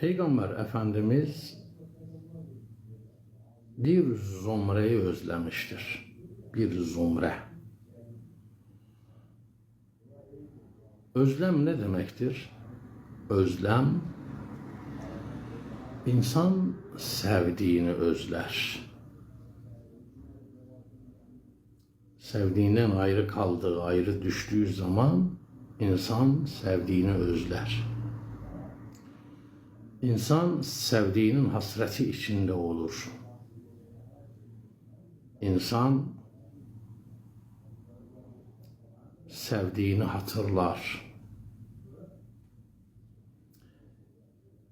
Peygamber Efendimiz bir zumreyi özlemiştir. Bir zumre. Özlem ne demektir? Özlem, insan sevdiğini özler. Sevdiğinden ayrı kaldığı, ayrı düştüğü zaman insan sevdiğini özler. İnsan sevdiğinin hasreti içinde olur. İnsan sevdiğini hatırlar.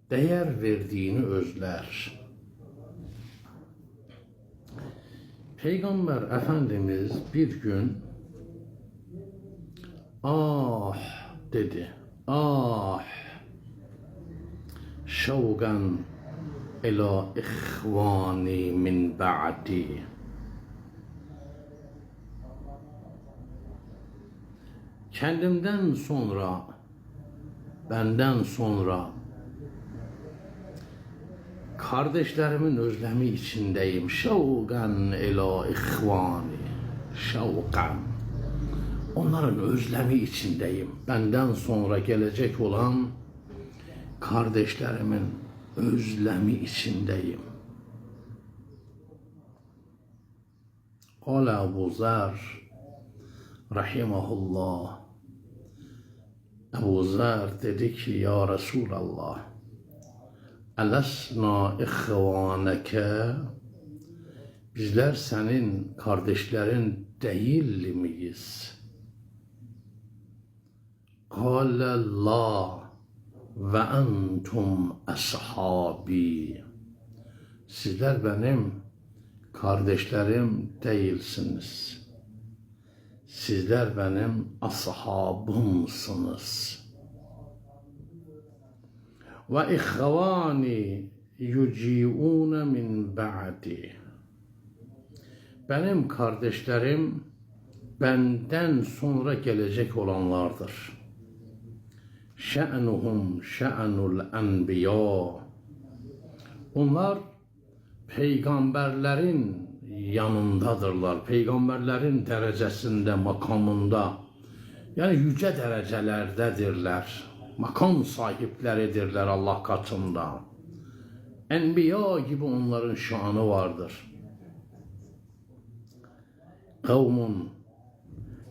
Değer verdiğini özler. Peygamber Efendimiz bir gün ah dedi. Ah şevgan ila ihvani min ba'di. Kendimden sonra, benden sonra kardeşlerimin özlemi içindeyim. Şevgan ila ihvani. Şevgan. Onların özlemi içindeyim. Benden sonra gelecek olan kardeşlerimin özlemi içindeyim. Kâle Ebu Zer rahimahullah. Ebu Zer dedi ki ya Resulallah, Elesna ihvaneke, bizler senin kardeşlerin değil miyiz? Kâle la ve entum ashabi, sizler benim kardeşlerim değilsiniz. Sizler benim ashabımsınız. Ve ihvani yuci'un min ba'di. Benim kardeşlerim benden sonra gelecek olanlardır. Şe'nuhum şe'nul enbiya. Onlar peygamberlerin yanındadırlar. Peygamberlerin derecesinde, makamında. Yani yüce derecelerdedirler. Makam sahipleridirler Allah katında. Enbiya gibi onların şanı vardır. Kavmun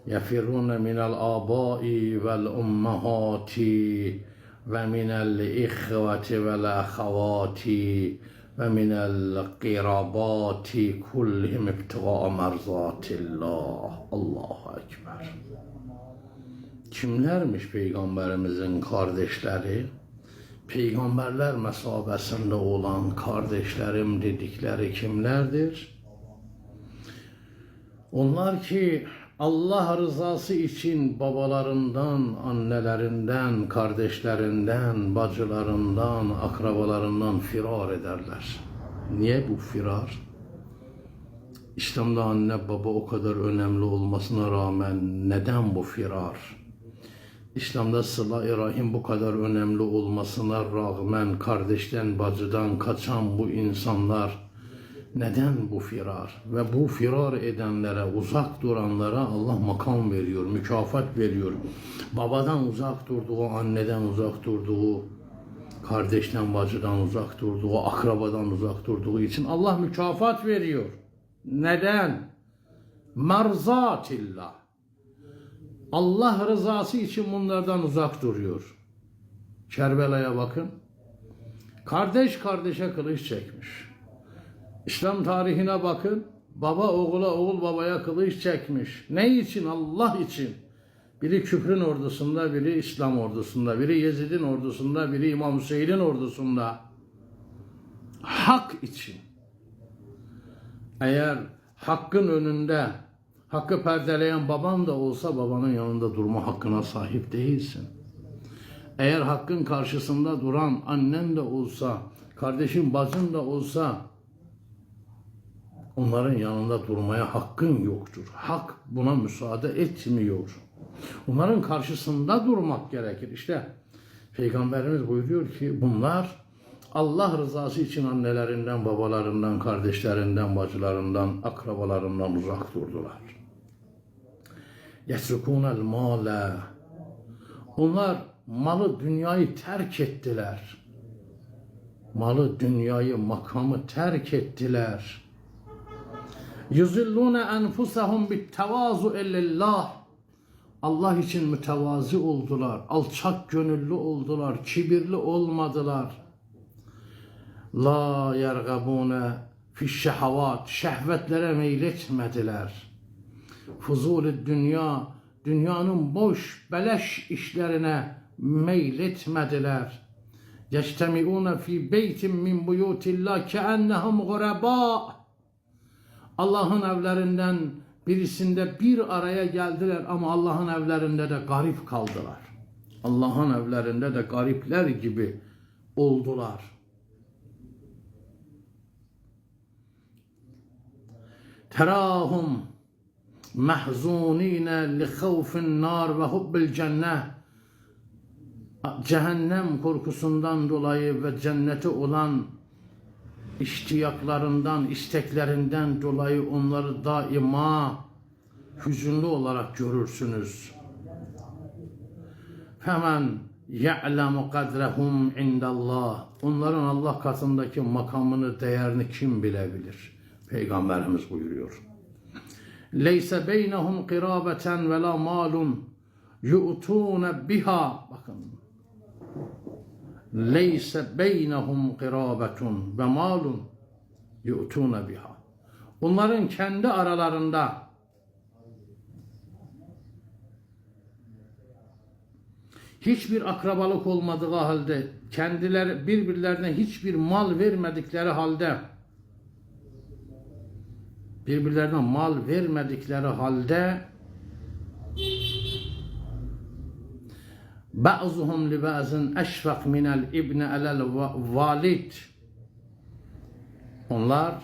yefirrune minel abai vel ummahati ve minel ihveti vel ahavati ve minel qirabati kullihim ibtiga merzatillah. Allahu Ekber. Kimlermiş Peygamberimizin kardeşleri? Peygamberler mesabesinde olan kardeşlerim dedikleri kimlerdir? Onlar ki Allah rızası için babalarından, annelerinden, kardeşlerinden, bacılarından, akrabalarından firar ederler. Niye bu firar? İslam'da anne baba o kadar önemli olmasına rağmen neden bu firar? İslam'da sıla-i rahim bu kadar önemli olmasına rağmen kardeşten, bacıdan kaçan bu insanlar neden bu firar? Ve bu firar edenlere, uzak duranlara Allah makam veriyor, mükafat veriyor. Babadan uzak durduğu, anneden uzak durduğu, kardeşten, bacıdan uzak durduğu, akrabadan uzak durduğu için Allah mükafat veriyor. Neden? Merzatillah. Allah rızası için bunlardan uzak duruyor. Kerbela'ya bakın. Kardeş kardeşe kılıç çekmiş. İslam tarihine bakın. Baba oğula, oğul babaya kılıç çekmiş. Ne için? Allah için. Biri küfrün ordusunda, biri İslam ordusunda, biri Yezid'in ordusunda, biri İmam Hüseyin'in ordusunda. Hak için. Eğer hakkın önünde hakkı perdeleyen baban da olsa babanın yanında durma hakkına sahip değilsin. Eğer hakkın karşısında duran annen de olsa, kardeşin, bacın da olsa onların yanında durmaya hakkın yoktur. Hak buna müsaade etmiyor. Onların karşısında durmak gerekir. İşte Peygamberimiz buyuruyor ki bunlar Allah rızası için annelerinden, babalarından, kardeşlerinden, bacılarından, akrabalarından uzak durdular. Yesrukunel mâle. Onlar malı, dünyayı terk ettiler. Malı, dünyayı, makamı terk ettiler. Yuzillûne enfusahum bittevazu lillah. Allah için mütevazi oldular. Alçak gönüllü oldular. Kibirli olmadılar. La yergabune fişşehavat. Şehvetlere meyletmediler. Fuzulü dünya. Dünyanın boş, beleş işlerine meyletmediler. Yectemi'une fi beytin min buyutillah keennehum gureba. Allah'ın evlerinden birisinde bir araya geldiler ama Allah'ın evlerinde de garip kaldılar. Allah'ın evlerinde de garipler gibi oldular. Terahum mahzunine li havfin nar ve hubbil cennet. Cehennem korkusundan dolayı ve cennete olan iştiyaklarından, isteklerinden dolayı onları daima hüzünlü olarak görürsünüz. Femen ya'lemu kadrehum indallah. Onların Allah katındaki makamını, değerini kim bilebilir? Peygamberimiz buyuruyor. Leyse beynehum qirabeten ve la malun yu'tune biha. Bakın. Leyse beynehum qirabetun ve malun yu'tune biha. Onların kendi aralarında hiçbir akrabalık olmadığı halde, kendileri birbirlerine hiçbir mal vermedikleri halde, birbirlerine mal vermedikleri halde ba'zuhum li ba'zin eşfak minel ibne alel valid. Onlar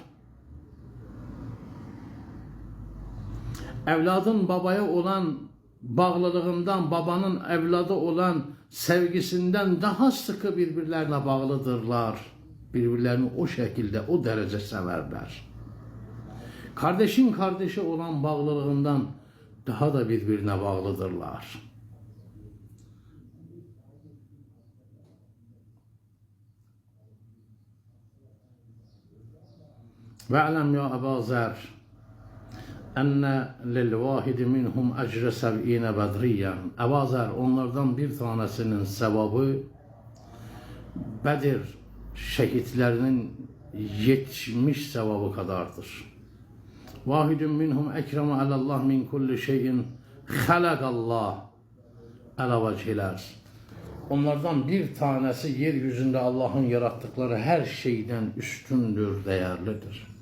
evladın babaya olan bağlılığından, babanın evladı olan sevgisinden daha sıkı birbirlerine bağlıdırlar. Birbirlerini o şekilde, o derece severler. Kardeşin kardeşi olan bağlılığından daha da birbirine bağlıdırlar. Ve'lem ya Ebu Zer enne lil vahidi minhum ecre sev'ine bedriyen. Ebu Zer, onlardan bir tanesinin sevabı Bedir şehitlerinin 70 sevabı kadardır. Vahidun minhum ekremu alallah min kulli şeyin halakallah ala vecihiler. Onlardan bir tanesi yeryüzünde Allah'ın yarattıkları her şeyden üstündür, değerlidir.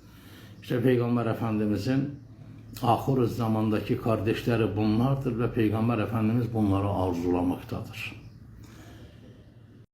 İşte Peygamber Efendimizin ahir zamandaki kardeşleri bunlardır ve Peygamber Efendimiz bunları arzulamaktadır.